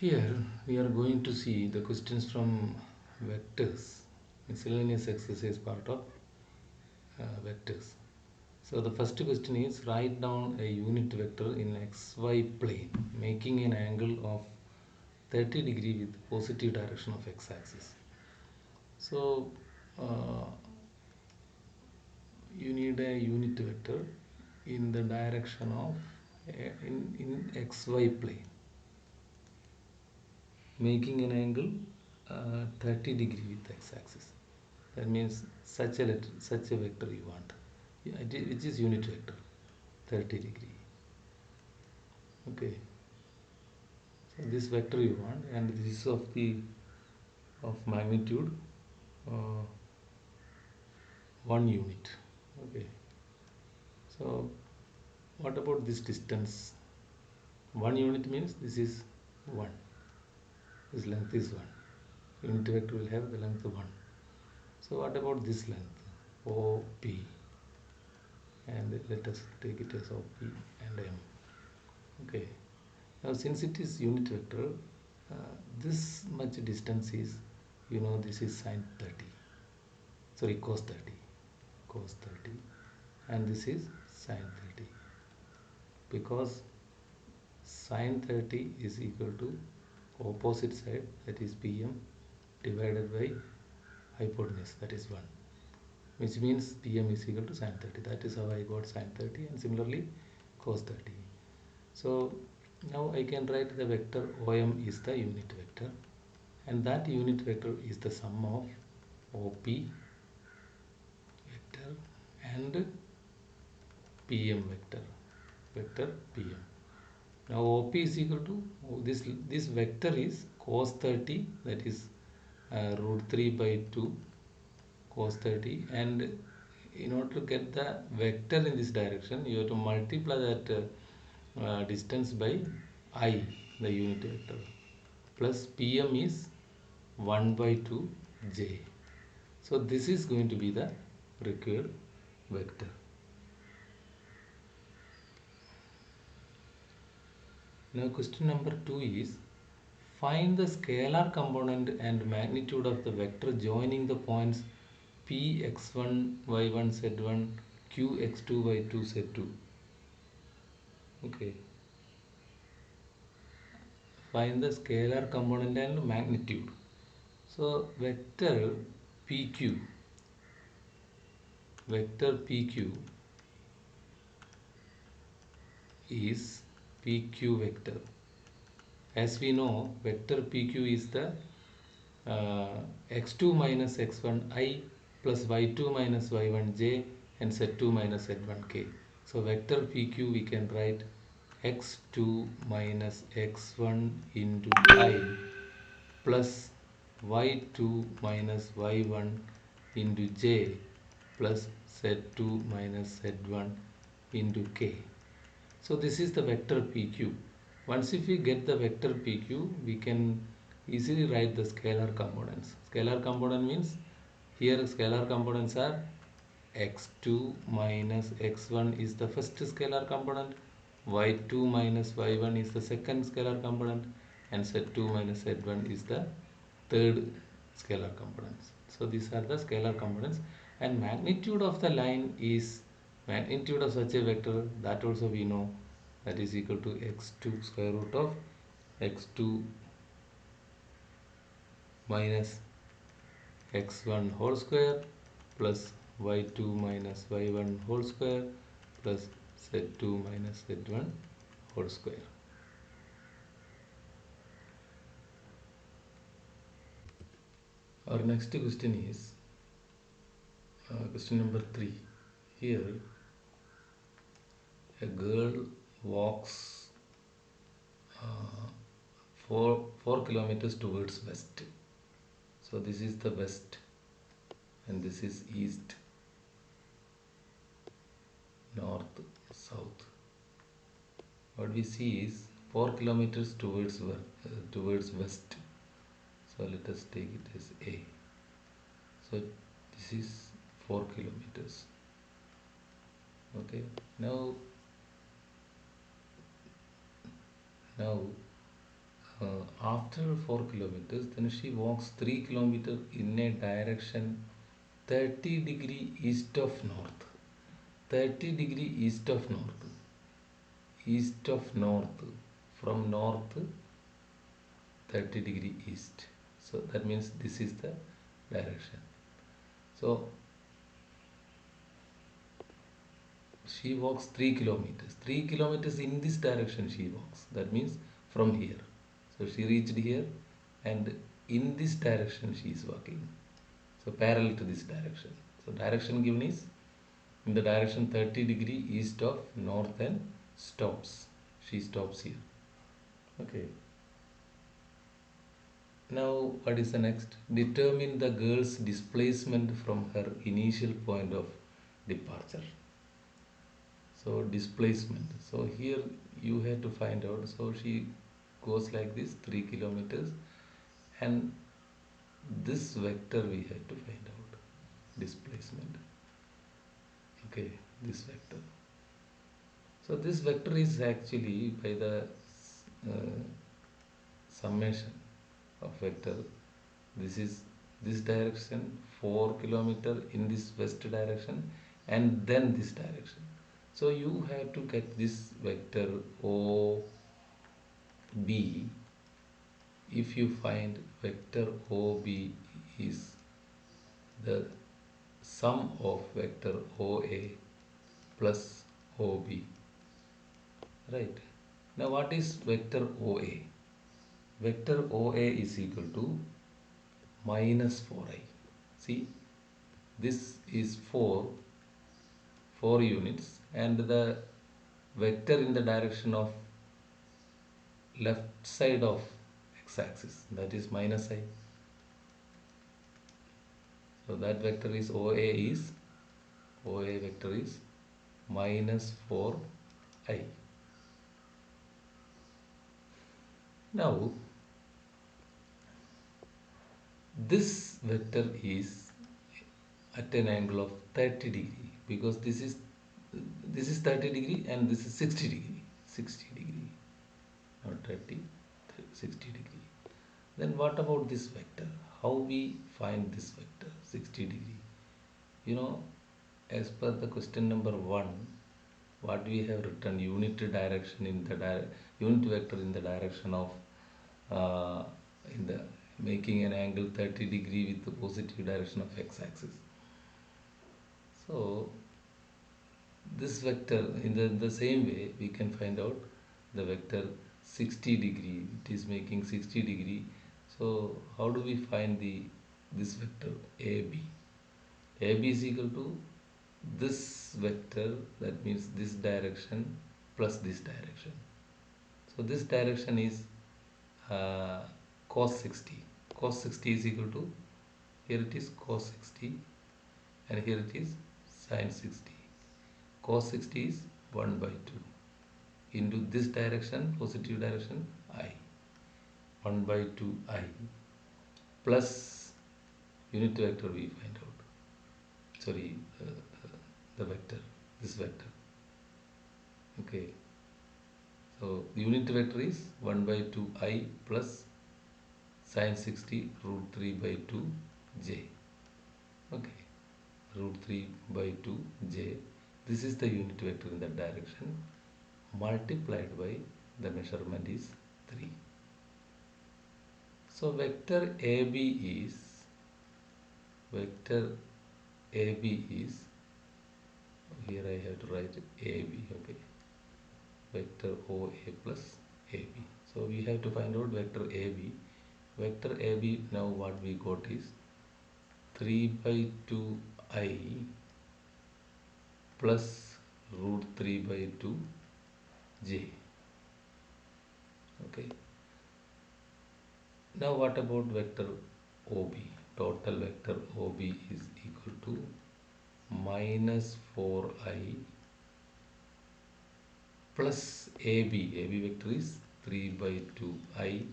Here we are going to see the questions from vectors, miscellaneous exercise part of vectors. So the first question is write down a unit vector in xy plane making an angle of 30 degree with positive direction of x-axis. So you need a unit vector in the direction of in xy plane making an angle 30 degree with x-axis. That means such a vector you want, which is unit vector 30 degree. Okay, so this vector you want, and this is of magnitude 1 unit. Okay, so what about this distance? 1 unit means this is 1, this length is 1. Unit vector will have the length 1. So what about this length? OP, and let us take it as OP and M. Okay, now since it is unit vector, this much distance is, this is sine 30, sorry, cos 30, and this is sine 30, because sine 30 is equal to opposite side, that is PM, divided by hypotenuse, that is 1, which means PM is equal to sine 30. That is how I got sine 30, and similarly cos 30. So now I can write the vector OM is the unit vector, and that unit vector is the sum of OP vector and PM vector PM. Now OP is equal to this vector is cos 30, that is root 3 by 2 cos 30, and in order to get the vector in this direction you have to multiply that distance by I, the unit vector, plus PM is 1 by 2 j. So this is going to be the required vector. Now question number 2 is find the scalar component and magnitude of the vector joining the points P x1 y1 z1 Q x2 y2 z2. Okay, find the scalar component and magnitude. So vector PQ is PQ vector. As we know, vector PQ is the x2 minus x1 plus y2 minus y1j and z2 minus z1k. So vector PQ we can write x2 minus x1 into I plus y2 minus y1 into j plus z2 minus z1 into k. So this is the vector PQ. Once if we get the vector PQ, we can easily write the scalar components. Scalar component means here scalar components are x2 minus x1 is the first scalar component, y2 minus y1 is the second scalar component, and z2 minus z1 is the third scalar components. So these are the scalar components, and magnitude of the line is magnitude of such a vector, that also we know, that is equal to x2 square root of x2 minus x1 whole square plus y2 minus y1 whole square plus z2 minus z1 whole square. Our next question is question number 3. Here a girl walks 4 kilometers towards west. So this is the west and this is east, north, south. What we see is 4 kilometers towards west. So let us take it as A. So this is 4 kilometers. Okay, now After 4 kilometers, then she walks 3 kilometers in a direction 30-degree east of north. 30-degree east of north. East of north. From north, 30-degree east. So that means this is the direction. So she walks 3 kilometers. 3 kilometers in this direction she walks. That means from here. So she reached here, and in this direction she is walking. So parallel to this direction. So direction given is in the direction 30-degree east of north and stops. She stops here. Okay. Now what is the next? Determine the girl's displacement from her initial point of departure. So displacement. So here you have to find out. So she goes like this 3 kilometers, and this vector we have to find out. Displacement. Okay, this vector. So this vector is actually by the summation of vector. This is this direction 4 kilometer in this west direction, and then this direction. So you have to get this vector OB. If you find vector OB is the sum of vector OA plus OB, right? Now what is vector OA? Vector OA is equal to minus 4i. See, this is 4 units, and the vector in the direction of left side of x-axis, that is minus I. So that vector is OA vector is minus 4i. Now this vector is at an angle of 30 degree, because this is 30 degree and this is 60 degree. 60 degree, not 30, 60 degree. Then what about this vector? How we find this vector 60 degree? You know, as per the question number 1, what we have written, unit direction in the unit vector in the direction of in the making an angle 30 degree with the positive direction of x-axis. So this vector in the same way we can find out the vector 60 degree. It is making 60 degree. So how do we find this vector AB? AB is equal to this vector, that means this direction plus this direction. So this direction is cos 60. Cos 60 is equal to, here it is cos 60 and here it is sin 60. Cos 60 is 1 by 2 into this direction, positive direction, I. 1 by 2 I plus unit vector we find out. Sorry, the vector, this vector. Okay. So the unit vector is 1 by 2 I plus sin 60 root 3 by 2 j. Okay. Root 3 by 2 j. This is the unit vector in that direction, multiplied by the measurement is 3. So vector AB is here I have to write AB. Okay, vector OA plus AB. So we have to find out vector AB. Vector AB, now what we got is 3 by 2 I plus root 3 by 2 j. Okay. Now what about vector OB? Total vector OB is equal to minus 4i plus AB. AB vector is 3 by 2i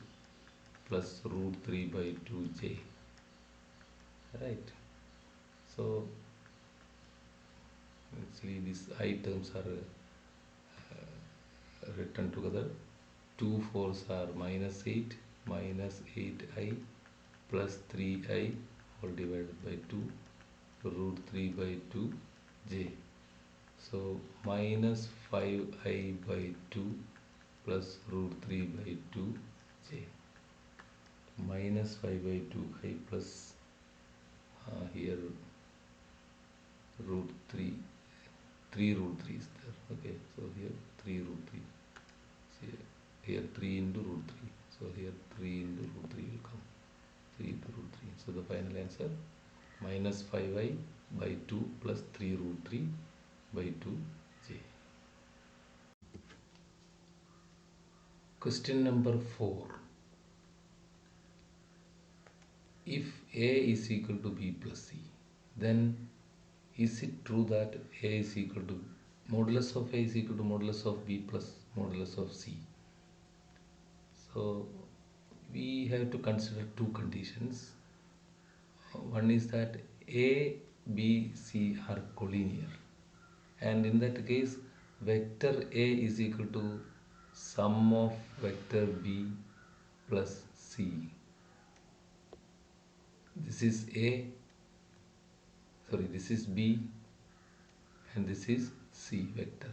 plus root 3 by 2j. Right. So actually these I terms are written together. 2 fours are -8, -8i plus 3i all divided by 2 root 3 by 2j. So minus 5i by 2 plus root 3 by 2j, minus 5 by 2i plus here root 3, 3 root 3 is there. Okay, so here 3 root 3. See, here 3 into root 3. So here 3 into root 3 will come. 3 into root 3. So the final answer minus 5i by 2 plus 3 root 3 by 2j. Question number 4. If A is equal to B plus C, then is it true that A is equal to modulus of A is equal to modulus of B plus modulus of C? So we have to consider two conditions. One is that A, B, C are collinear, and in that case vector A is equal to sum of vector B plus C. This is A, sorry, this is B and this is C vector.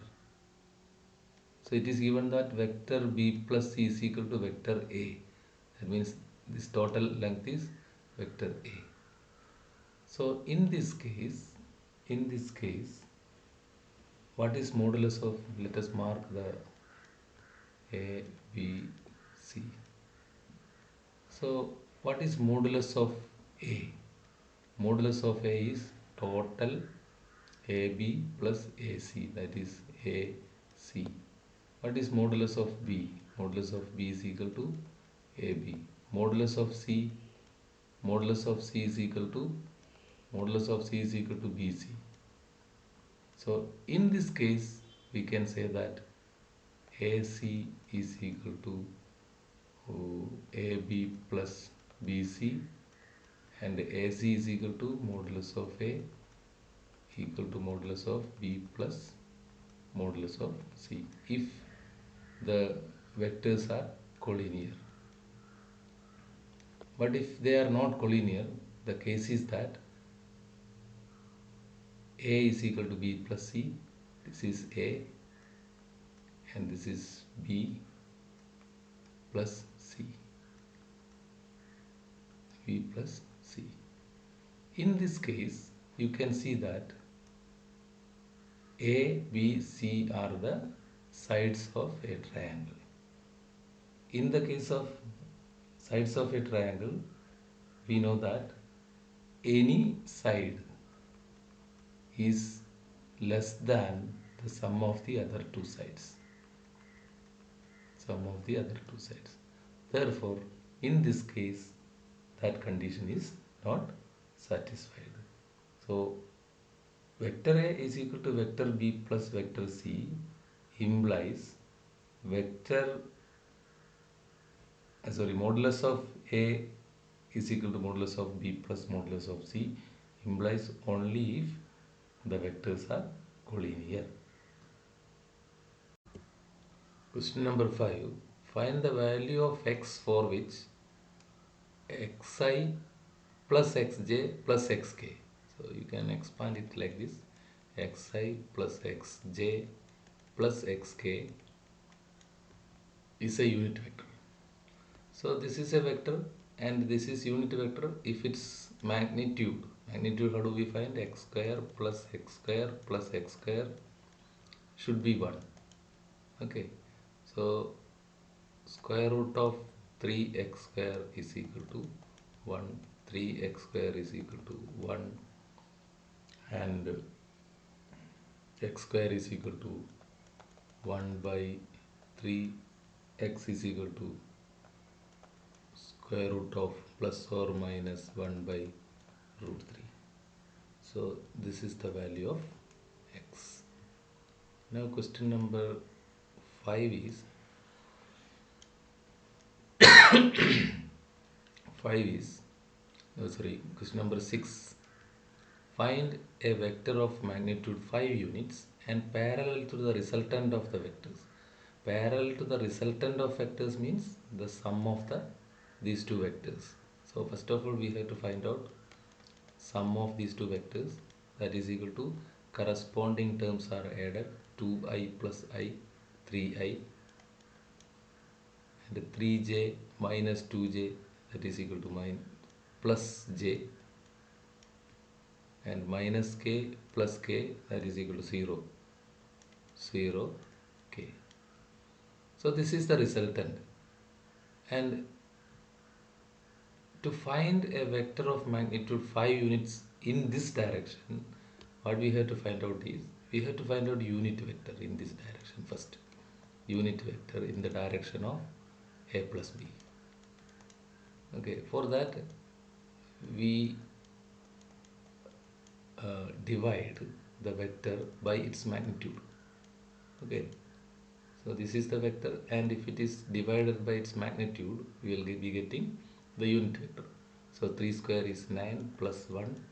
So it is given that vector B plus C is equal to vector A. That means this total length is vector A. So in this case, what is modulus of, let us mark the A, B, C. So what is modulus of A? Modulus of A is total AB plus AC, that is AC. What is modulus of B? Modulus of B is equal to AB. Modulus of C is equal to BC. So in this case we can say that AC is equal to AB plus BC, and AC is equal to modulus of A equal to modulus of B plus modulus of C if the vectors are collinear. But if they are not collinear, the case is that A is equal to B plus C. This is A and this is B plus C. B plus C. In this case, you can see that A, B, C are the sides of a triangle. In the case of sides of a triangle, we know that any side is less than the sum of the other two sides. Therefore, in this case, that condition is not satisfied. So, vector A is equal to vector B plus vector C implies modulus of A is equal to modulus of B plus modulus of C implies only if the vectors are collinear. Question number 5. Find the value of x for which xi plus xj plus xk. So you can expand it like this: xi plus xj plus xk is a unit vector. So this is a vector and this is unit vector if its magnitude, how do we find? X square plus x square plus x square should be 1. Okay, so square root of 3x square is equal to 1, 3x square is equal to 1, and x square is equal to 1 by 3, x is equal to square root of plus or minus 1 by root 3. So this is the value of x. Now question number 5 is question number 6. Find a vector of magnitude 5 units and parallel to the resultant of the vectors. Parallel to the resultant of vectors means the sum of these two vectors. So first of all we have to find out sum of these two vectors, that is equal to corresponding terms are added 2i plus I 3i and 3j minus 2j, that is equal to plus j, and minus k plus k, that is equal to 0 k. So this is the resultant, and to find a vector of magnitude 5 units in this direction, what we have to find out is we have to find out unit vector in this direction first. Unit vector in the direction of a plus b. Okay, for that we divide the vector by its magnitude. Okay, so this is the vector, and if it is divided by its magnitude, we will be getting the unit vector. So 3 square is 9 plus 1.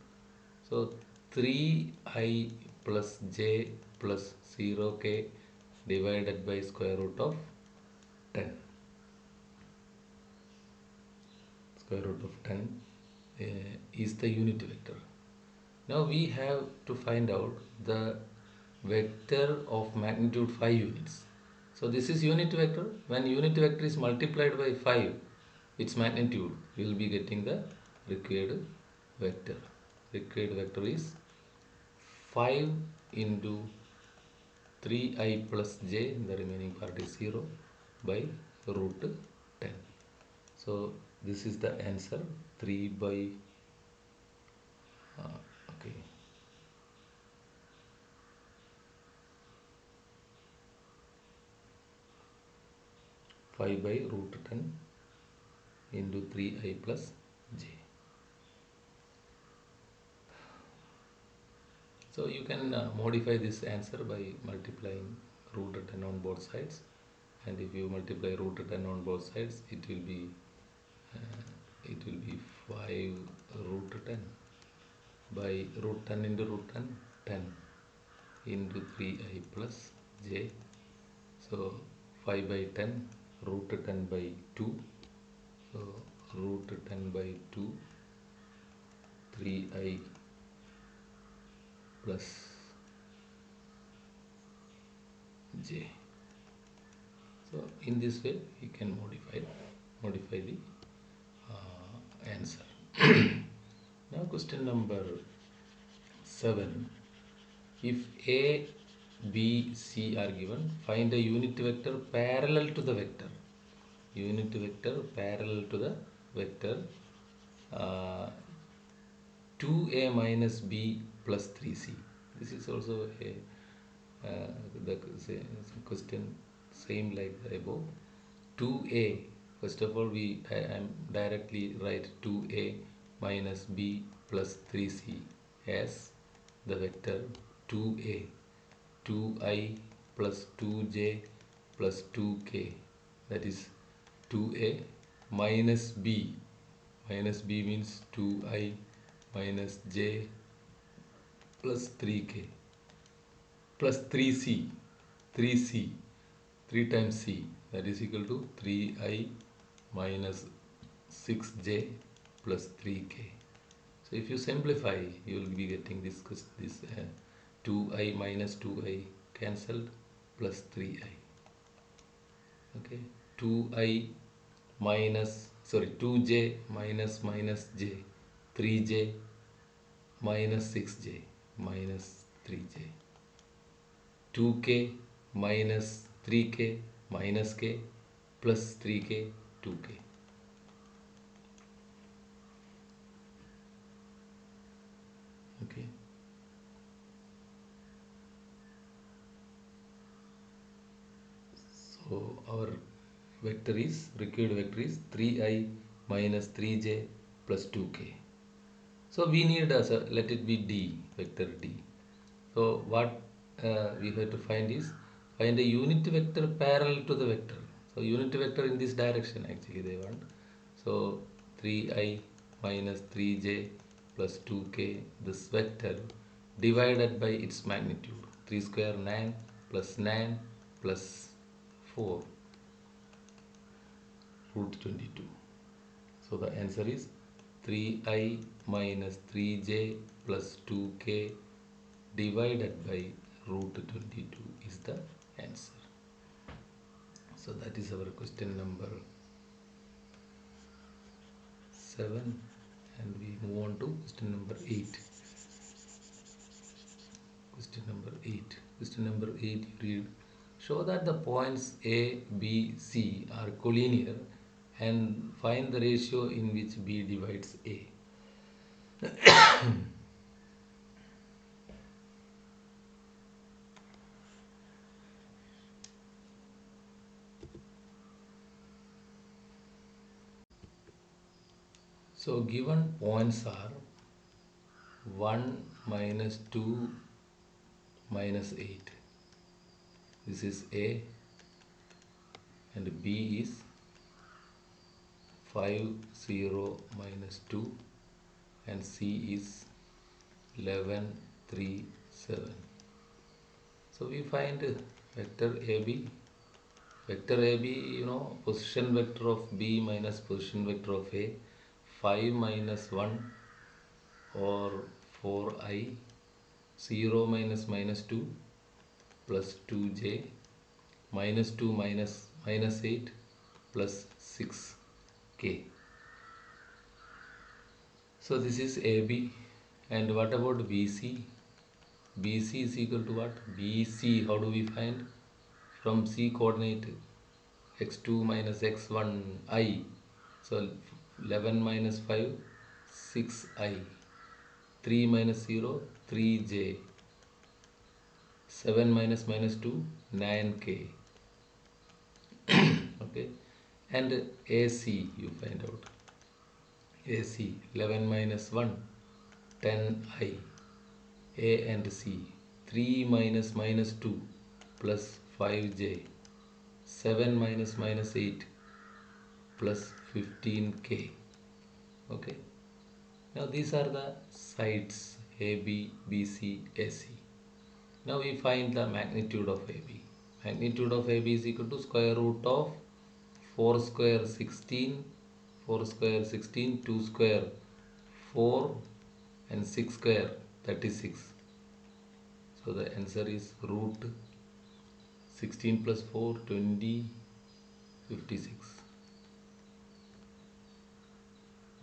So 3i plus j plus 0k divided by square root of 10. Square root of 10 is the unit vector. Now we have to find out the vector of magnitude 5 units. So this is unit vector. When unit vector is multiplied by 5, its magnitude, we will be getting the required vector. Required vector is 5 into 3i plus j, the remaining part is 0, by root 10. So this is the answer, 3 by okay, 5 by root 10 into 3i plus j. So you can modify this answer by multiplying root 10 on both sides, and if you multiply root 10 on both sides, it will be 5 root 10 by root 10 into root 10, 10 into 3i plus j. So 5 by 10, root 10 by 2. So root 10 by 2, 3i plus j. So in this way we can modify the answer. Now question number 7. If a, b, c are given, find a unit vector parallel to the vector. Unit vector parallel to the vector 2a minus b plus 3c. This is also a the question same like the above. 2a, first of all I am directly write 2a minus b plus 3c as the vector 2a, 2i plus 2j plus 2k, that is 2a minus b. Minus b means 2i minus j plus 3k plus 3c, 3 times c, that is equal to 3i minus 6j plus 3k. So if you simplify, you will be getting this 2i minus 2i cancelled plus 3i. Okay, 2j minus j, 3j minus 6j minus 3j, 2k minus 3k minus k plus 3k, 2k. Okay. So our required vector is 3i minus 3j plus 2k. So we need let it be d, vector d. So what we have to find a unit vector parallel to the vector. So unit vector in this direction actually they want. So 3i minus 3j plus 2k, this vector divided by its magnitude. 3 square 9 plus 9 plus 4 root 22. So the answer is 3i minus 3j plus 2k divided by root 22 is the answer. So that is our question number 7, and we move on to question number 8. Question number 8. Question number 8, you read, show that the points A, B, C are collinear and find the ratio in which B divides A. So given points are 1 minus 2 minus 8. This is A, and B is 5, 0 minus 2, and C is 11, 3, 7. So we find vector AB. Vector AB, position vector of B minus position vector of A. 5 minus 1 or 4i. 0 minus minus 2 plus 2j. Minus 2 minus 8 plus 6k. So this is AB. And what about BC? BC is equal to what? BC, how do we find? From C coordinate, x2 minus x1 I. So 11 minus 5, 6i. 3 minus 0, 3j. 7 minus minus 2, 9k. Okay. And AC, you find out. AC, 11 minus 1, 10i. A and C, 3 minus minus 2 plus 5j. 7 minus minus 8 plus 15k. Okay. Now these are the sides AB, BC, AC. Now we find the magnitude of AB. Magnitude of AB is equal to square root of 4 square 16, 4 square 16, 2 square 4, and 6 square 36. So the answer is root 16 plus 4, 20, 56.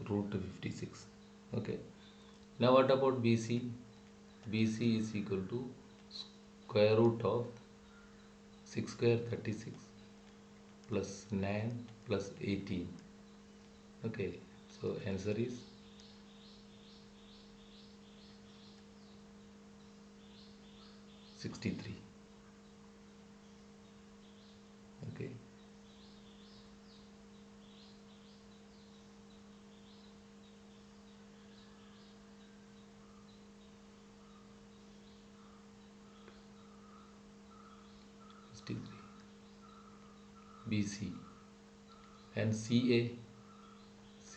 Root 56. Okay. Now what about BC? BC is equal to square root of 6 square 36 plus 9 plus 18. Okay. So answer is 63. Okay. BC and CA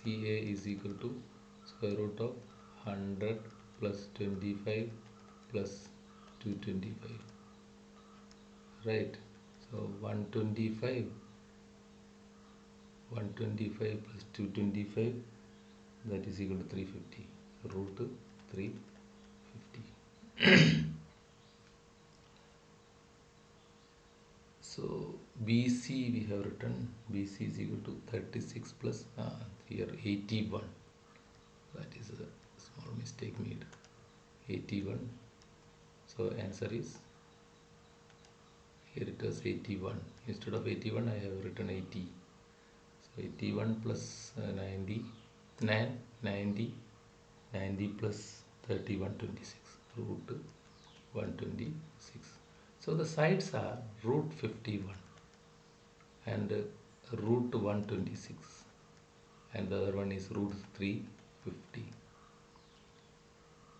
is equal to square root of 100 plus 25 plus 225, right? So 125 plus 225, that is equal to 350, root 350. So BC we have written, BC is equal to 36 plus here 81. That is a small mistake made. 81. So answer is, here it was 81. Instead of 81 I have written 80. So 81 plus 90, 90 plus 30, 126, root 126. So the sides are root 51 and root 126, and the other one is root 350.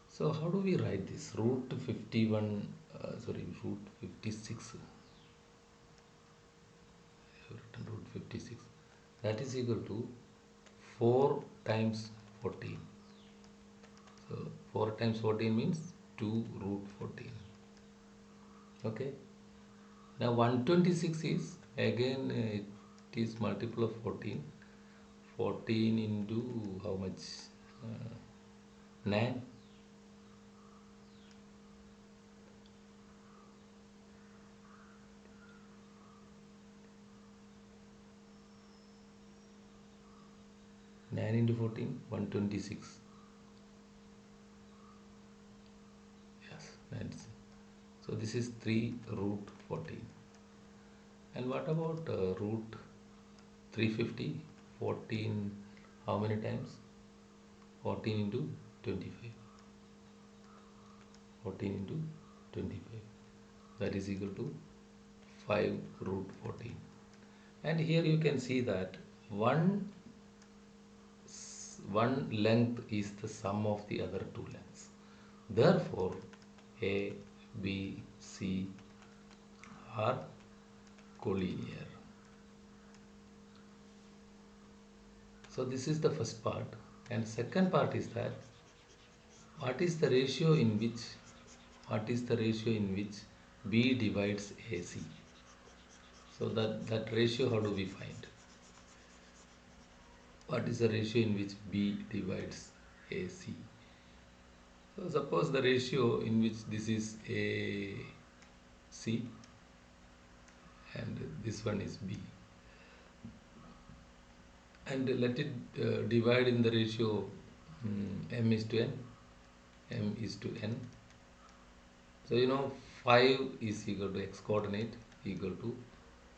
So how do we write this? Root 51, root 56. I have written root 56. That is equal to 4 times 14. So 4 times 14 means 2 root 14. Okay. Now 126 is Again, it is multiple of 14. 14 into how much? 9. 9 into 14, 126. Yes, 96. So this is 3 root 14. And what about root 350? 14, how many times? 14 into 25. 14 into 25. That is equal to 5 root 14. And here you can see that one length is the sum of the other two lengths. Therefore, A, B, C are collinear. So this is the first part. And second part is that what is the ratio in which B divides AC? So that ratio, how do we find? What is the ratio in which B divides AC? So suppose the ratio in which this is AC and this one is B, and let it divide in the ratio m is to n. So 5 is equal to x coordinate equal to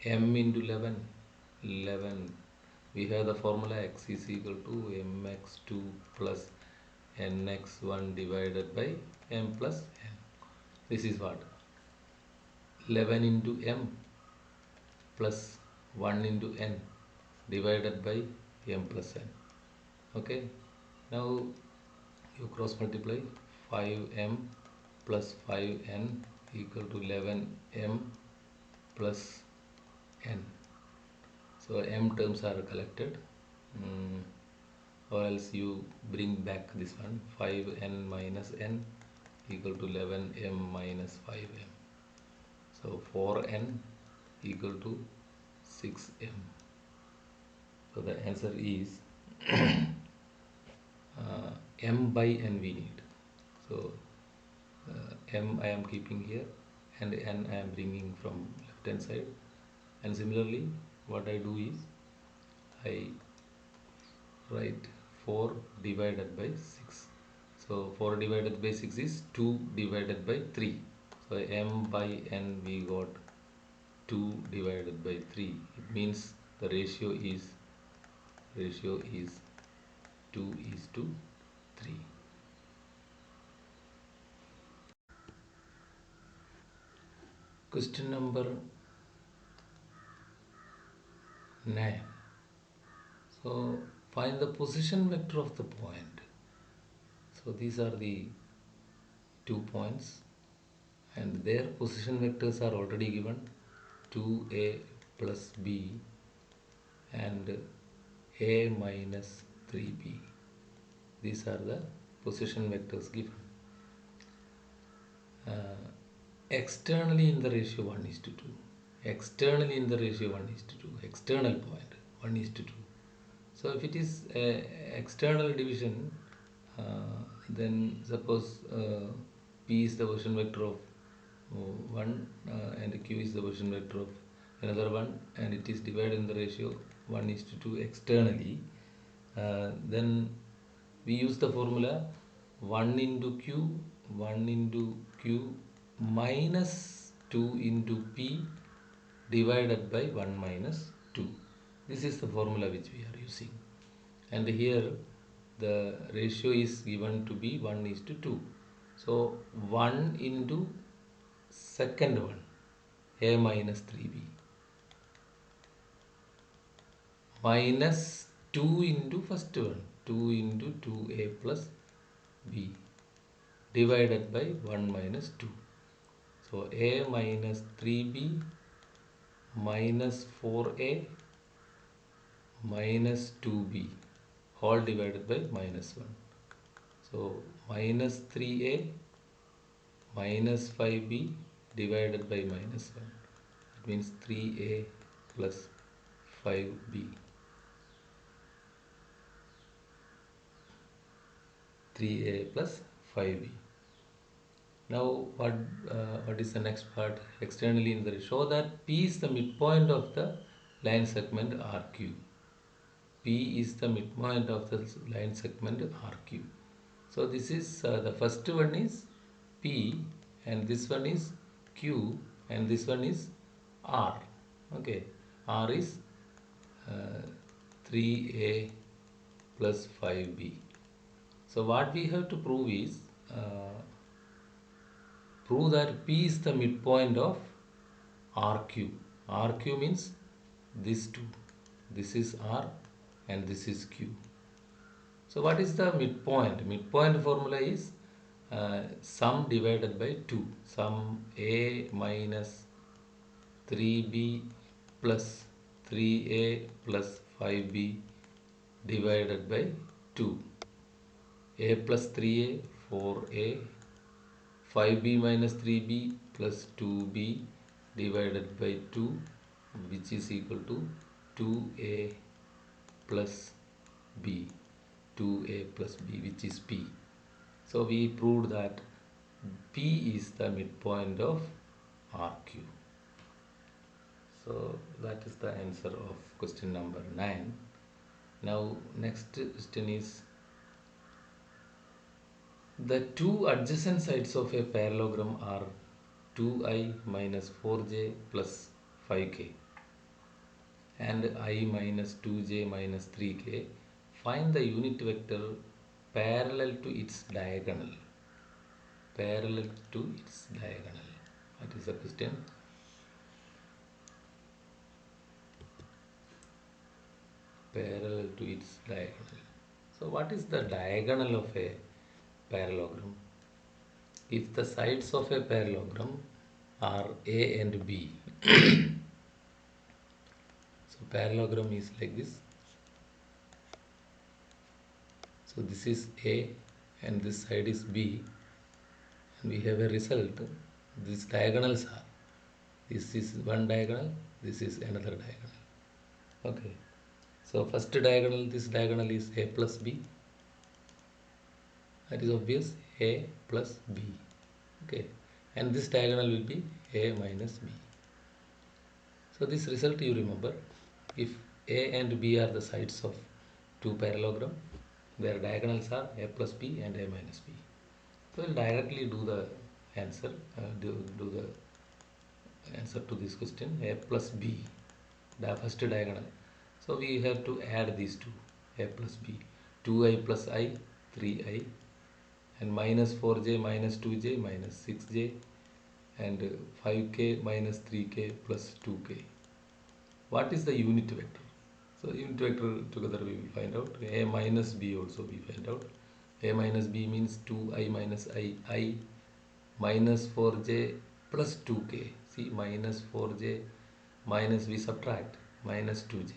m into 11. 11, we have the formula x is equal to mx2 plus nx1 divided by m plus n. This is what? 11 into m plus 1 into n divided by m plus n. Okay, now you cross multiply. 5m plus 5n equal to 11m plus n. So m terms are collected, or else you bring back this one. 5n minus n equal to 11m minus 5m. So 4n equal to 6m. So the answer is m by n we need. So m I am keeping here and n I am bringing from left hand side. And similarly, what I do is I write 4 divided by 6. So 4 divided by 6 is 2 divided by 3. So m by n we got 2 divided by 3. It means the ratio is 2 is to 3. Question number 9. So find the position vector of the point. So these are the 2 points and their position vectors are already given, 2a plus b and a minus 3b. These are the position vectors given. Externally in the ratio 1 is to 2. Externally in the ratio 1 is to 2. External point 1 is to 2. So if it is external division, then suppose P is the position vector of 1 and Q is the position vector of another one, and it is divided in the ratio 1 is to 2 externally, then we use the formula 1 into Q minus 2 into P divided by 1 minus 2. This is the formula which we are using. And here the ratio is given to be 1 is to 2. So 1 into second one, A minus 3B, minus 2 into first one, 2 into 2A plus B, divided by 1 minus 2. So A minus 3B minus 4A minus 2B all divided by minus 1. So minus 3A minus 5B divided by minus 1. It means 3A plus 5b, 3a plus 5b. Now what is the next part? Externally in the show that P is the midpoint of the line segment RQ. P is the midpoint of the line segment RQ. So this is the first one is P and this one is Q and this one is R. Okay, R is uh, 3A plus 5B. So what we have to prove is prove that P is the midpoint of RQ. RQ means this two. This is R and this is Q. So what is the midpoint? Midpoint formula is sum divided by 2. Sum A minus 3B plus 3A plus 5B divided by 2. A plus 3A, 4A, 5B minus 3B plus 2B divided by 2, which is equal to 2A plus B. 2A plus B, which is P. So we proved that P is the midpoint of RQ. So that is the answer of question number 9. Now next question is, the two adjacent sides of a parallelogram are 2i minus 4j plus 5k and I minus 2j minus 3k. Find the unit vector parallel to its diagonal. Parallel to its diagonal. That is the question. Parallel to its diagonal. So what is the diagonal of a parallelogram? If the sides of a parallelogram are A and B, so parallelogram is like this. So this is A and this side is B, and we have a result. These diagonals are, this is one diagonal, this is another diagonal. Okay, so first diagonal, this diagonal is A plus B. That is obvious, A plus B. Okay, and this diagonal will be A minus B. So this result you remember, if A and B are the sides of two parallelogram, their diagonals are A plus B and A minus B. So we'll directly do the answer, do the answer to this question, A plus B, the first diagonal. So we have to add these two, A plus B, 2i plus I, 3i, and minus 4j minus 2j minus 6j, and 5k minus 3k plus 2k. What is the unit vector? So unit vector together we will find out. A minus B also we find out. A minus B means 2i minus I minus 4j plus 2k. See, minus 4j minus, we subtract, minus 2j.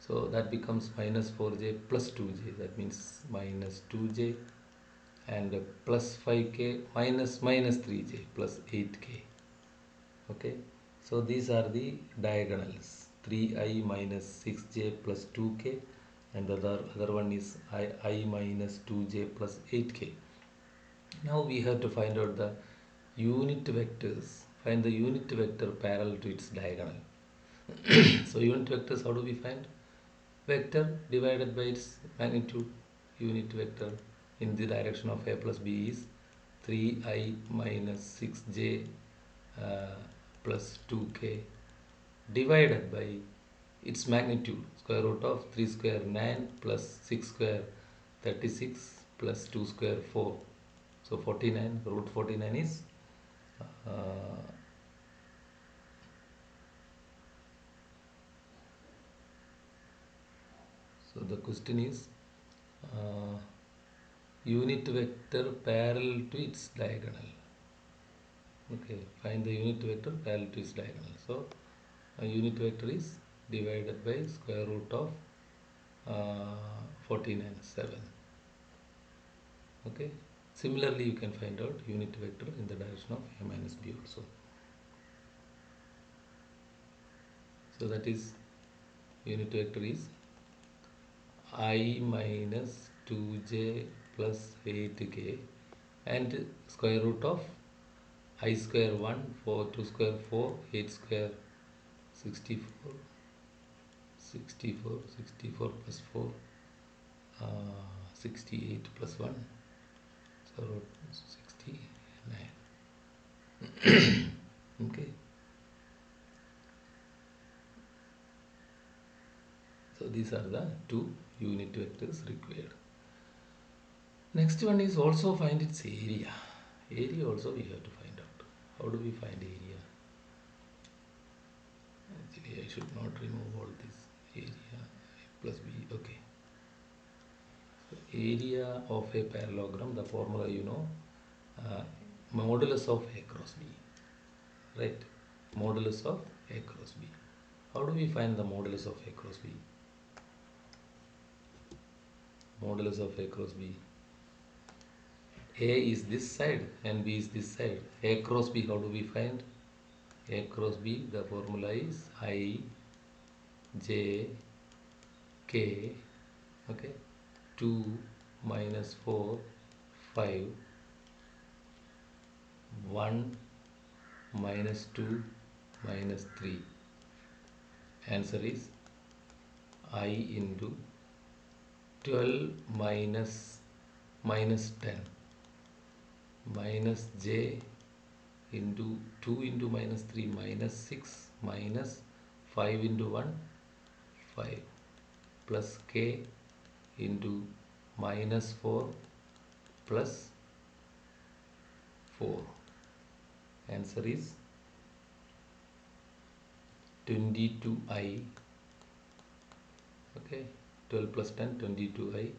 So that becomes minus 4j plus 2j. That means minus 2j and plus 5k minus 3j plus 8k. Okay, so these are the diagonals, 3i minus 6j plus 2k, and the other one is I minus 2j plus 8k. Now we have to find out the unit vectors. Find the unit vector parallel to its diagonal. So unit vectors, how do we find? Vector divided by its magnitude. Unit vector in the direction of A plus B is 3i minus 6j plus 2k divided by its magnitude, square root of 3 square 9 plus 6 square 36 plus 2 square 4. So 49, root 49 is so the question is unit vector parallel to its diagonal. Okay, find the unit vector parallel to its diagonal. So a unit vector is divided by square root of 49, 7. Okay, similarly you can find out unit vector in the direction of A minus B also. So that is unit vector is I minus 2j plus 8k and square root of I square 1, 4, 2 square 4, 8 square 64, 64 plus 4, 68 plus 1, so root 69. Okay, so these are the two unit vectors required. Next one is also find its area. Area also we have to find out. How do we find area? Actually, I should not remove all this area plus b. Okay. So area of a parallelogram, the formula you know, uh, modulus of a cross b. Right? Modulus of a cross b. How do we find the modulus of a cross b? Modulus of a cross b. A is this side and B is this side. A cross B, how do we find? A cross B, the formula is I, J, K, okay, 2 minus 4, 5, 1 minus 2 minus 3. Answer is I into 12 minus 10 minus J into 2 into minus 3 minus 6 minus 5 into 1 5 plus K into minus 4 plus 4. Answer is 22i. Okay, 12 plus 10, 22i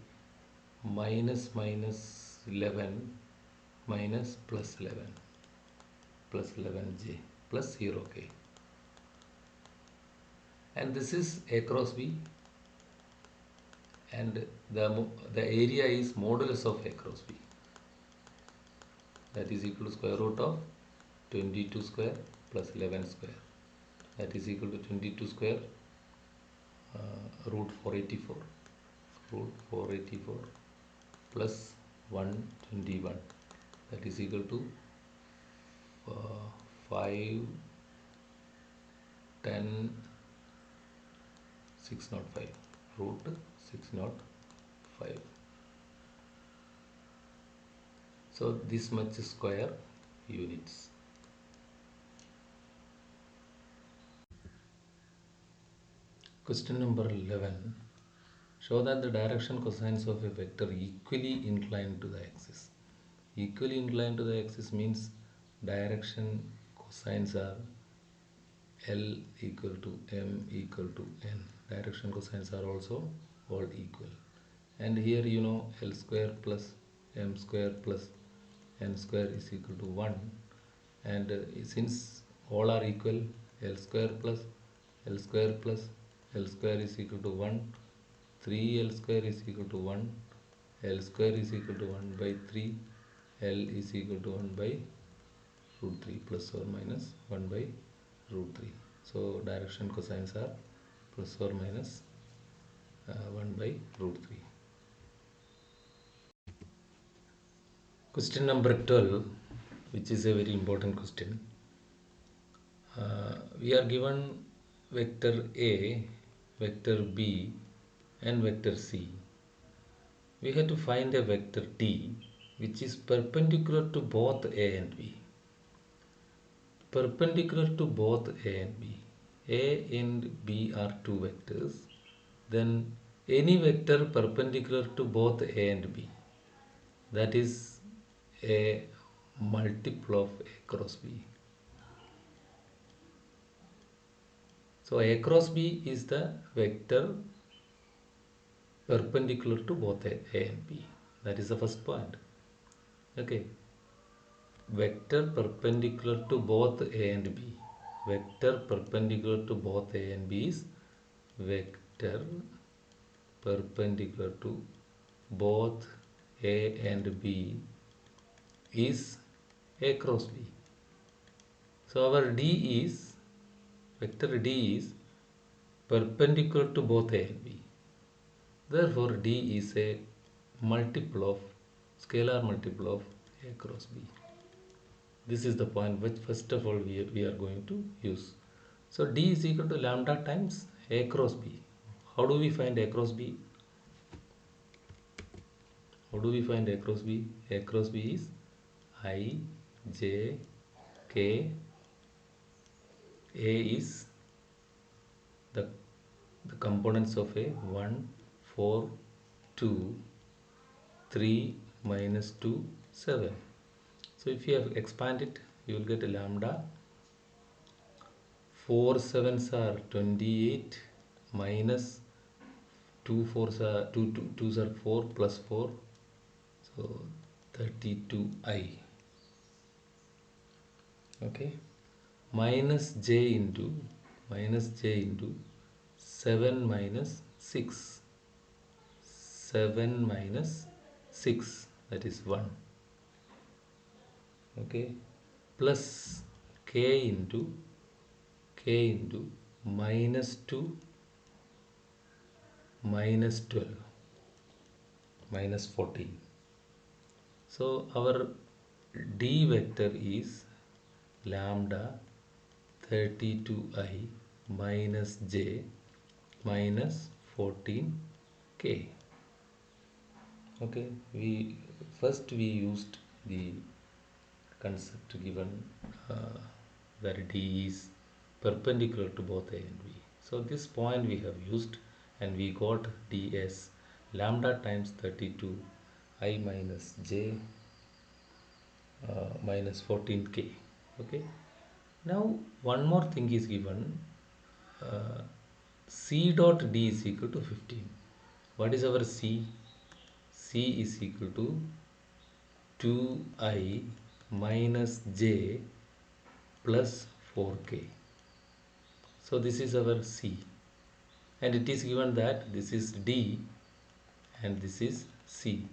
minus 11 minus plus 11 plus 11j plus 0k. And this is a cross b, and the area is modulus of a cross b, that is equal to square root of 22 square plus 11 square, that is equal to 22 square root 484 plus 121, that is equal to 5 10 605 root 605. So this much square units. Question number 11. Show that the direction cosines of a vector equally inclined to the axis. Equally inclined to the axis means direction cosines are L equal to M equal to N. Direction cosines are also all equal. And here you know L square plus M square plus N square is equal to 1. And since all are equal, L square plus L square plus L square is equal to 1. 3L square is equal to 1. L square is equal to 1 by 3. L is equal to 1 by root 3 plus or minus 1 by root 3. So direction cosines are plus or minus 1 by root 3. Question number 12, which is a very important question. We are given vector A, vector B and vector C. We have to find a vector D which is perpendicular to both A and B. Perpendicular to both A and B. A and B are two vectors. Then any vector perpendicular to both A and B, that is a multiple of A cross B. So A cross B is the vector perpendicular to both A and B. That is the first point. Okay. Vector perpendicular to both A and B. Vector perpendicular to both A and B is vector perpendicular to both A and B is A cross B. So our D is, vector D is perpendicular to both A and B. Therefore, D is a multiple of scalar multiple of A cross B. This is the point which first of all we are going to use. So D is equal to lambda times A cross B. How do we find A cross B? How do we find A cross B? A cross B is I, J, K. A is the, the components of A 1, 4, 2, 3 minus 2, 7. So if you have expand it, you will get a lambda. 4 sevens are 28 minus 2 fours are 2 twos are 4 plus 4, so 32i. Okay, minus j into 7 minus 6, 7 minus 6, that is 1. Okay, plus k into minus 2 minus 12 minus 14. So our D vector is lambda 32i minus j minus 14k. Okay, we used the concept given where D is perpendicular to both A and B. So this point we have used and we got D as lambda times 32 I minus j minus 14k. Okay, now one more thing is given, uh, C dot D is equal to 15. What is our C? C is equal to 2i minus j plus 4k. So this is our C, and it is given that this is D and this is C.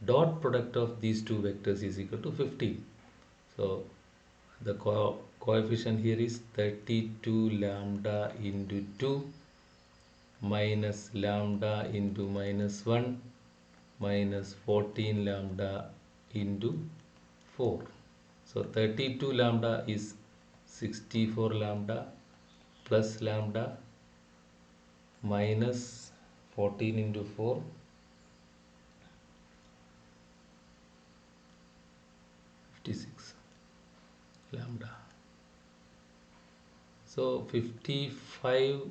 Dot product of these two vectors is equal to 15. So the coefficient here is 32 lambda into 2 minus lambda into minus 1 minus 14 lambda into 4. So 32 lambda is 64 lambda plus lambda minus 14 into 4, 56 lambda. So 55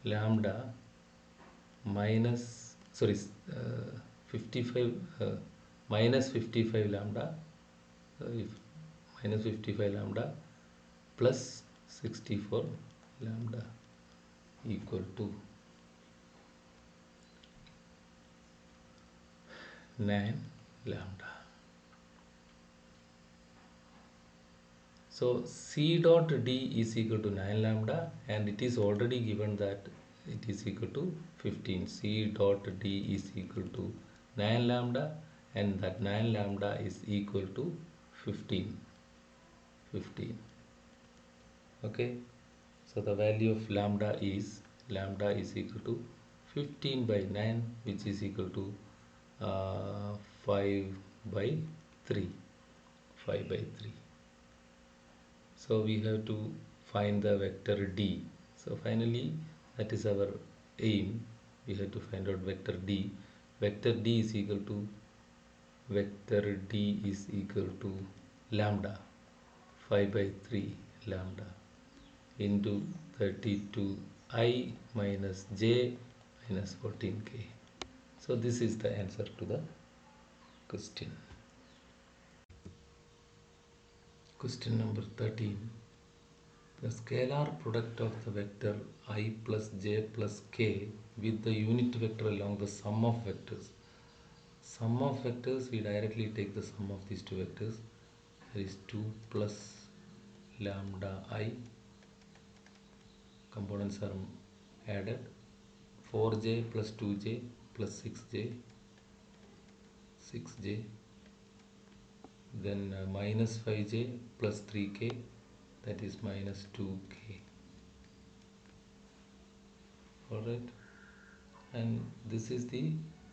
lambda minus, sorry, 55 minus 55 lambda, if minus 55 lambda plus 64 lambda equal to 9 lambda. So C dot D is equal to 9 lambda, and it is already given that it is equal to 15. C dot D is equal to 9 lambda, and that 9 lambda is equal to 15. 15. Okay, so the value of lambda is equal to 15 by 9, which is equal to 5 by 3. 5 by 3. So we have to find the vector D. So finally, that is our aim. We have to find out vector D. Vector D is equal to lambda 5 by 3 lambda into 32 I minus j minus 14k. So this is the answer to the question. Question number 13. The scalar product of the vector I plus j plus k with the unit vector along the sum of vectors. Sum of vectors, we directly take the sum of these two vectors. There is 2 plus lambda I. Components are added. 4j plus 2j plus 6j. Then minus 5j plus 3k, that is minus 2k. Alright, and this is the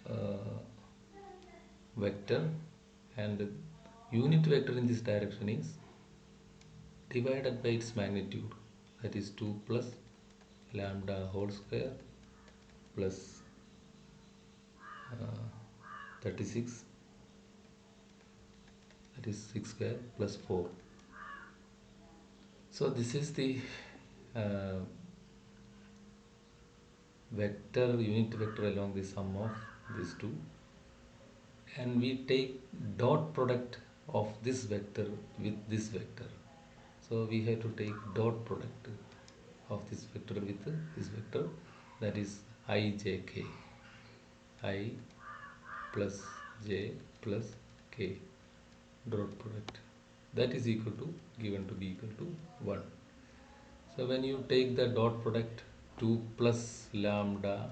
uh, vector, and unit vector in this direction is divided by its magnitude, that is 2 plus lambda whole square plus 36, that is 6 square plus 4. So this is the uh, vector, unit vector along the sum of these two, and we take dot product of this vector with this vector. So we have to take dot product of this vector with this vector, that is ijk, I plus j plus k dot product, that is equal to, given to be equal to 1. So when you take the dot product, 2 plus lambda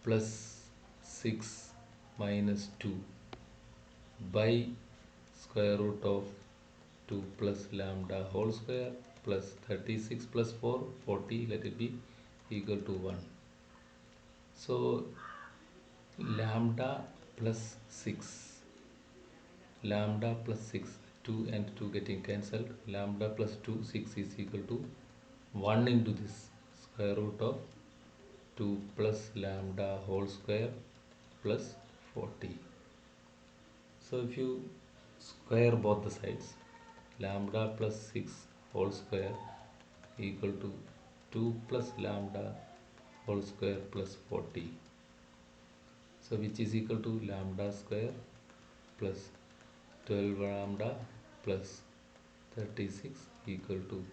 plus 6 minus 2 by square root of 2 plus lambda whole square plus 36 plus 4, 40, let it be equal to 1. So lambda plus 6, lambda plus 6, 2 and 2 getting cancelled, lambda plus 2, 6 is equal to 1 into this square root of 2 plus lambda whole square plus 40. So if you square both the sides, lambda plus 6 whole square equal to 2 plus lambda whole square plus 40. So which is equal to lambda square plus 12 lambda plus 36 equal to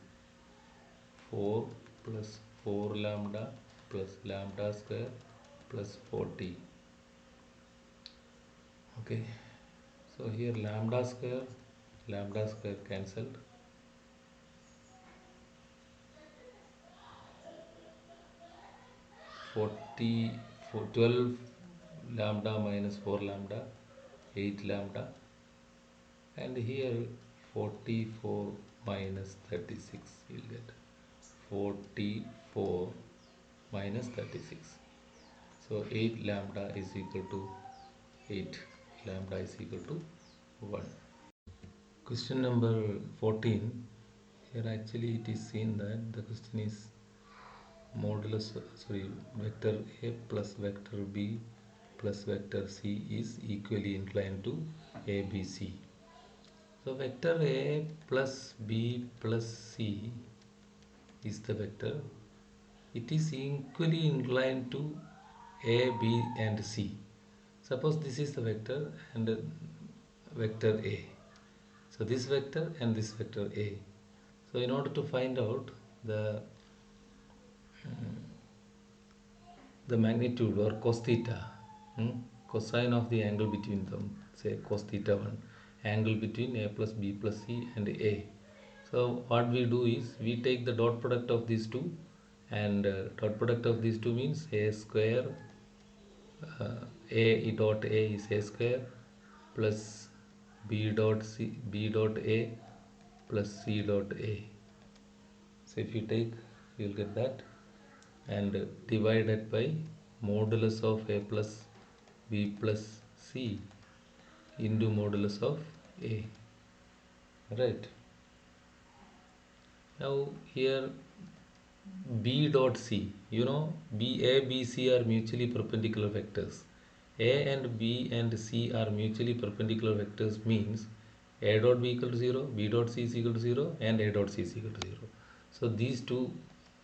4 plus 4 lambda plus lambda square plus 40. Okay, so here lambda square cancelled, 40 for 12 lambda minus 4 lambda, 8 lambda, and here 44 minus 36, you'll get 44 minus 36. So 8 lambda is equal to 8 lambda is equal to 1. Question number 14. Here actually it is seen that the question is modulus, vector A plus vector B plus vector C is equally inclined to ABC. So vector A plus B plus C is the vector. It is equally inclined to A, B and C. Suppose this is the vector and vector A. So this vector and this vector A. So in order to find out the magnitude or cos theta, cosine of the angle between them, say cos theta 1, angle between A plus B plus C and A. So what we do is we take the dot product of these two, and dot product of these two means A square, A dot A is A square plus B dot C, B dot A plus C dot A. So if you take, you will get that, and divided by modulus of A plus B plus C into modulus of A. Right. Now here B dot C, A, B, C are mutually perpendicular vectors. A and B and C are mutually perpendicular vectors means A dot B equal to 0, B dot C is equal to 0 and A dot C is equal to 0. So these two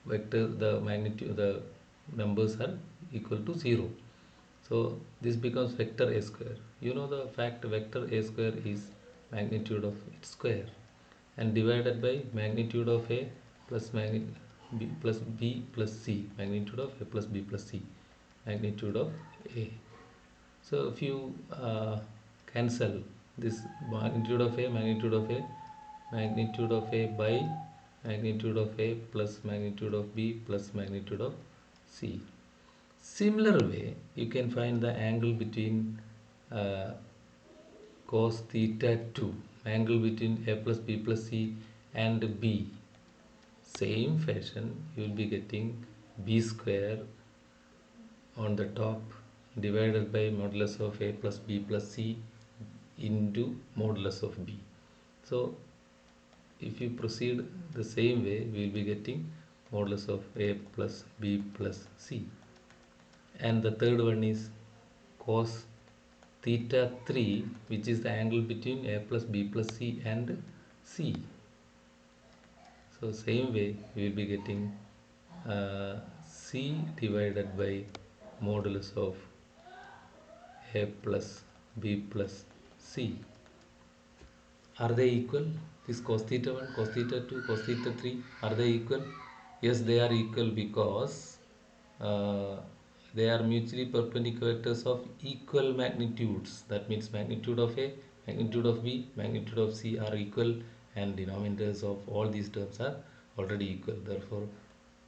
vectors, the magnitude, the numbers are equal to 0. So this becomes vector A square. You know the fact vector A square is magnitude of its square, and divided by magnitude of A plus B plus B plus C, magnitude of A plus B plus C, magnitude of A. So if you cancel this magnitude of A, magnitude of A, magnitude of A by magnitude of A plus magnitude of B plus magnitude of C. Similar way, you can find the angle between cos theta 2, angle between A plus B plus C and B. Same fashion, you will be getting B square on the top divided by modulus of a plus b plus c into modulus of b. So if you proceed the same way, we will be getting modulus of a plus b plus c. And the third one is cos theta 3, which is the angle between a plus b plus c and c. So same way we will be getting c divided by modulus of a plus b plus c. Are they equal? This cos theta 1, cos theta 2, cos theta 3, are they equal? Yes, they are equal because uh, they are mutually perpendicular vectors of equal magnitudes. That means magnitude of A, magnitude of B, magnitude of C are equal, and denominators of all these terms are already equal. Therefore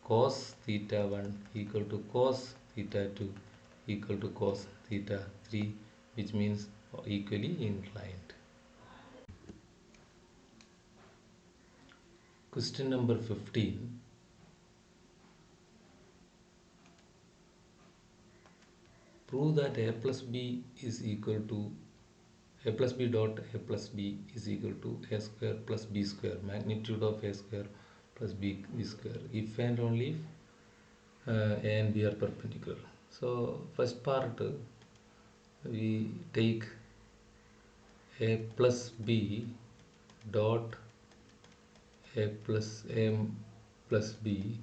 cos theta 1 equal to cos theta 2 equal to cos theta 3, which means equally inclined. Question number 15. Prove that a plus b is equal to a plus b dot a plus b is equal to a square plus b square, magnitude of a square plus b square, if and only if a and b are perpendicular. So first part, we take a plus b dot a plus m plus b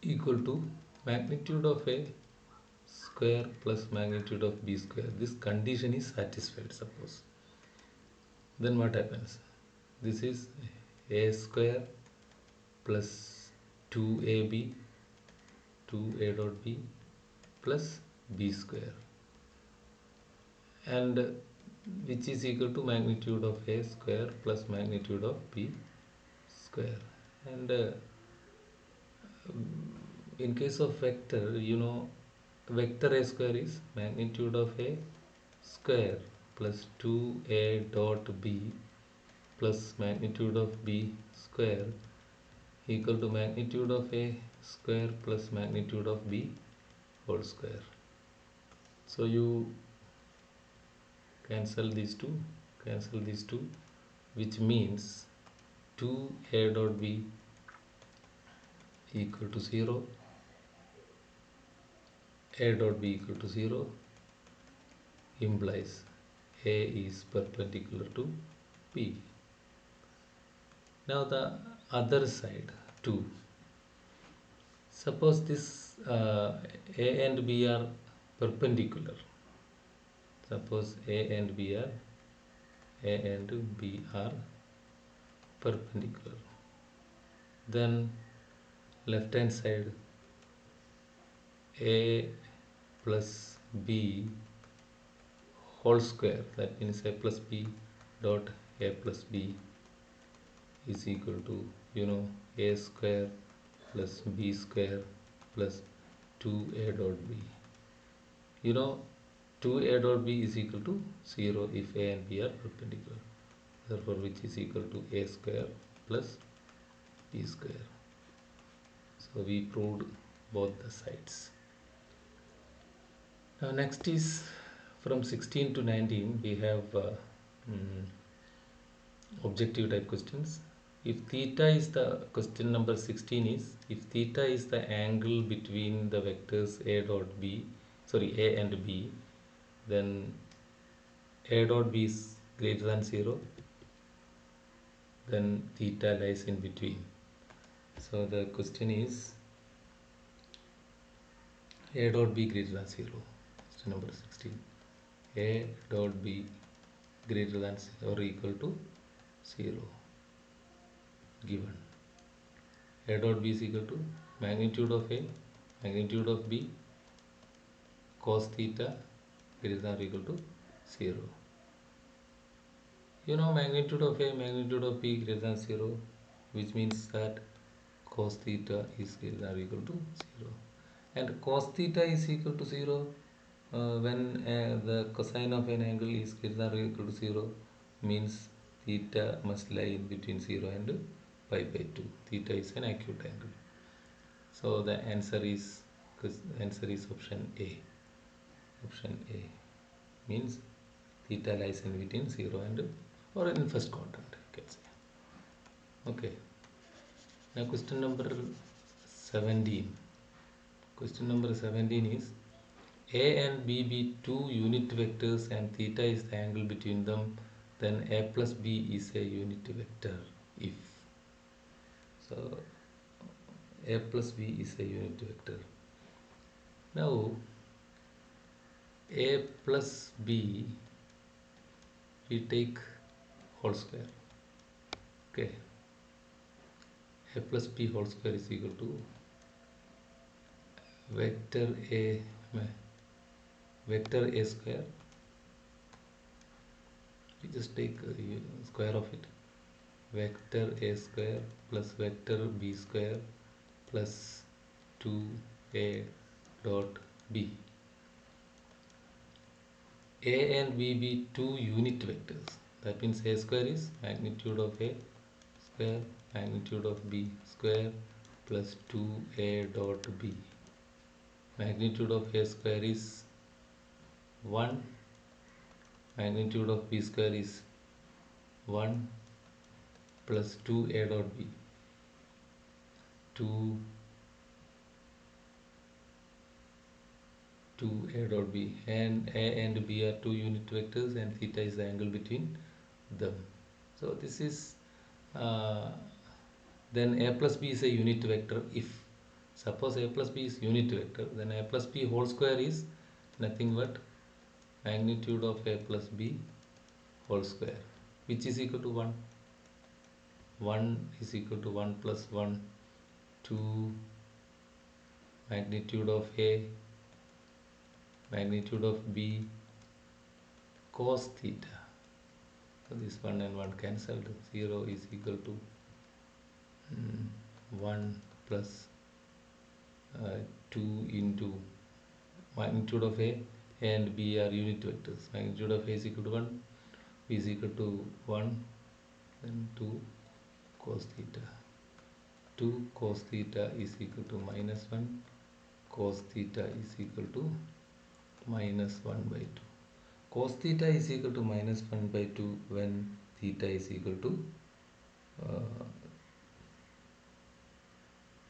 equal to magnitude of a square plus magnitude of b square. This condition is satisfied, suppose. Then what happens? This is a square plus 2ab 2a dot b plus b square, and which is equal to magnitude of a square plus magnitude of b square. And in case of vector, vector a square is magnitude of a square plus 2a dot b plus magnitude of b square equal to magnitude of a square plus magnitude of b whole square. So you cancel these two, which means 2a dot b equal to 0, a dot b equal to 0 implies a is perpendicular to b. Now the other side too. Suppose this a and b are perpendicular. Suppose a and b are perpendicular. Then left hand side, a plus b whole square, that means a plus b dot a plus b is equal to a square plus b square plus 2a dot b. 2a dot b is equal to 0 if a and b are perpendicular, therefore which is equal to a square plus b square. So we proved both the sides. Now next is from 16 to 19, we have objective type questions. If theta is the question number 16 is, if theta is the angle between the vectors a and b, then a dot b is greater than 0, then theta lies in between. So the question is a dot b greater than 0. Question number 16. A dot b greater than or equal to 0 given. A dot b is equal to magnitude of a, magnitude of b, cos theta greater than or equal to 0. Magnitude of a, magnitude of b greater than 0, which means that cos theta is greater than or equal to 0. And cos theta is equal to 0 when the cosine of an angle is greater than or equal to 0, means theta must lie in between 0 and pi by 2. Theta is an acute angle. So the answer is answer is option A. Option A means theta lies in between 0 and or in first quadrant, you can say. Okay. Now question number 17. Question number 17 is A and B be two unit vectors and theta is the angle between them, then A plus B is a unit vector if. So A plus B is a unit vector. Now A plus B we take whole square. Okay. A plus B whole square is equal to vector A square. We just take square of it. Vector A square plus vector B square plus 2A dot B. A and B be two unit vectors. That means A square is magnitude of A square, magnitude of B square plus 2A dot B. Magnitude of A square is 1, magnitude of B square is 1 plus 2A dot B. 2A dot B, and A and B are two unit vectors and theta is the angle between them. So this is then A plus B is a unit vector if suppose A plus B is unit vector, then A plus B whole square is nothing but magnitude of A plus B whole square, which is equal to 1. 1 is equal to 1 plus 1, 2 magnitude of A, magnitude of B cos theta. So this 1 and 1 cancelled. 0 is equal to 1 plus 2 into magnitude of A and B are unit vectors. Magnitude of A is equal to 1, B is equal to 1, then 2 cos theta. 2 cos theta is equal to minus 1, cos theta is equal to minus 1 by 2. Cos theta is equal to minus 1 by 2 when theta is equal to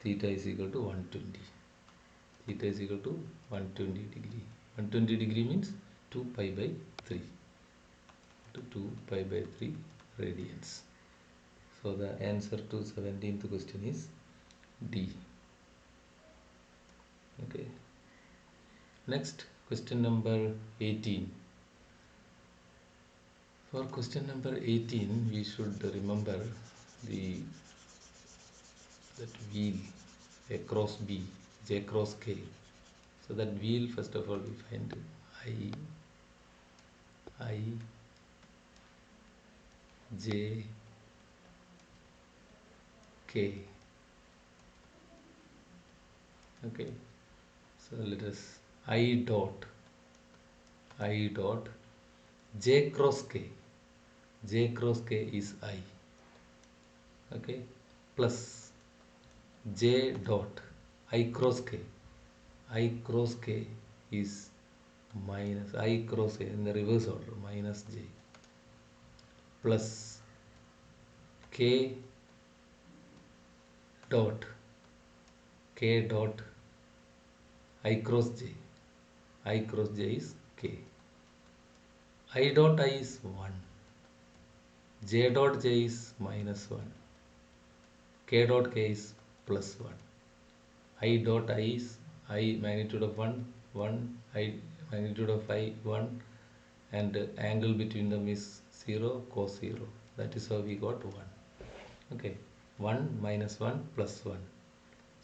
120. Theta is equal to 120 degree. 120 degree means 2 pi by 3. 2 pi by 3 radians. So the answer to 17th question is D. Okay. Next, question number 18. For question number 18, we should remember that wheel A cross B, J cross K. So that wheel, first of all, we find I, J, K. Okay. So let us I dot J cross K. J cross K is I. Okay. Plus J dot I cross K. I cross K is minus I cross A in the reverse order, minus J, plus K dot I cross J. I cross J is K. I dot I is 1. J dot J is minus 1. K dot K is plus 1. I dot I is I magnitude of 1, I magnitude of I 1, and angle between them is 0, cos 0. That is how we got 1. Okay, 1 minus 1 plus 1.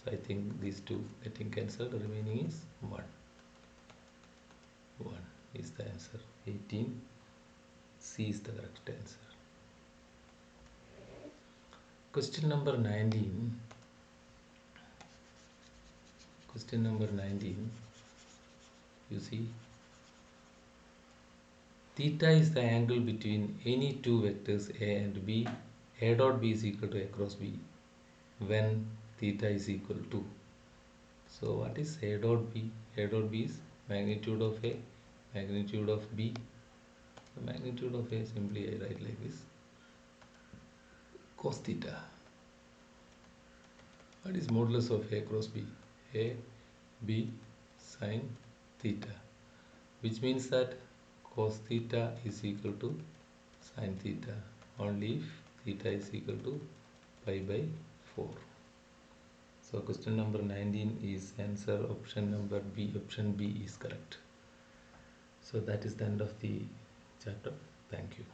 So I think these two getting cancelled, remaining is 1. 1 is the answer. 18. C is the correct answer. Question number 19. Question number 19. You see, theta is the angle between any two vectors A and B. A dot B is equal to A cross B when theta is equal to. So what is A dot B? A dot B is magnitude of A, magnitude of B. The magnitude of A simply I write like this, cos theta. What is modulus of A cross B? A, B, sine theta. Which means that cos theta is equal to sine theta only if theta is equal to pi by 4. So question number 19 is answer option number B. Option B is correct. So that is the end of the chapter. Thank you.